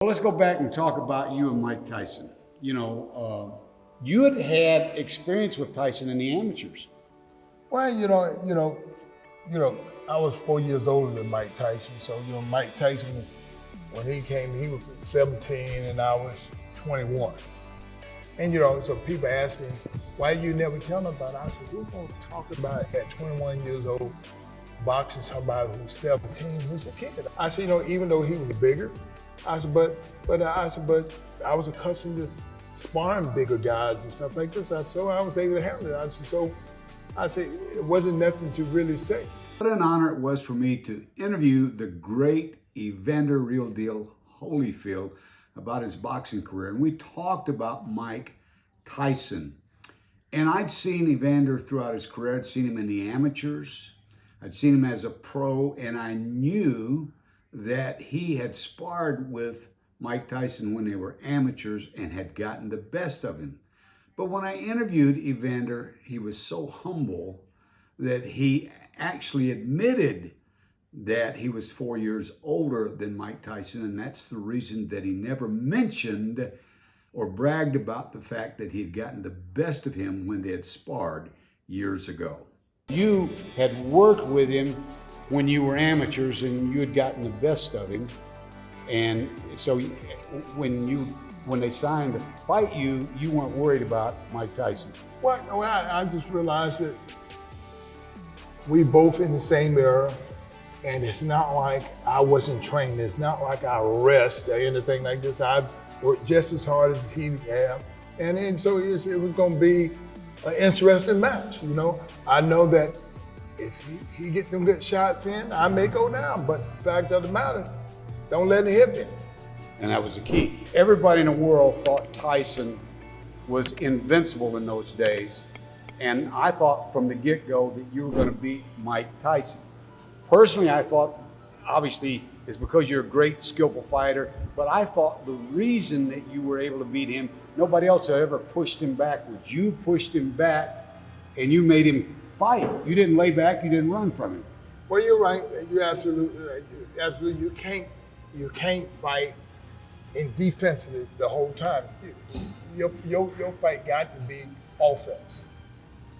Well, let's go back and talk about you and Mike Tyson. You had experience with Tyson in the amateurs. Well, I was 4 years older than Mike Tyson. So, Mike Tyson, when he came, he was 17 and I was 21. And, so people ask me, why you never tell them about it? I said, who's going to talk about at 21 years old, boxing somebody who's 17, who's a kid? I said, even though he was bigger, I said, but I was accustomed to sparring bigger guys and stuff like this. So I was able to handle it. I said, it wasn't nothing to really say. What an honor it was for me to interview the great Evander Real Deal Holyfield about his boxing career. And we talked about Mike Tyson. And I'd seen Evander throughout his career. I'd seen him in the amateurs. I'd seen him as a pro, and I knew that he had sparred with Mike Tyson when they were amateurs and had gotten the best of him. But when I interviewed Evander, he was so humble that he actually admitted that he was 4 years older than Mike Tyson, and that's the reason that he never mentioned or bragged about the fact that he had gotten the best of him when they had sparred years ago. You had worked with him when you were amateurs and you had gotten the best of him, and so when they signed to fight you, you weren't worried about Mike Tyson. Well, I just realized that we both in the same era, and it's not like I wasn't trained. It's not like I rest or anything like this. I worked just as hard as he had, and so it was going to be an interesting match. I know that if he get them good shots in, I may go down. But the fact of the matter, don't let it hit me. And that was the key. Everybody in the world thought Tyson was invincible in those days. And I thought from the get-go that you were going to beat Mike Tyson. Personally, I thought, obviously, it's because you're a great, skillful fighter, but I thought the reason that you were able to beat him, nobody else had ever pushed him backwards. You pushed him back, and you made him fight. You didn't lay back, you didn't run from him. Well, you're right. You're absolutely right. You can't fight in defensive the whole time. Your fight got to be offense.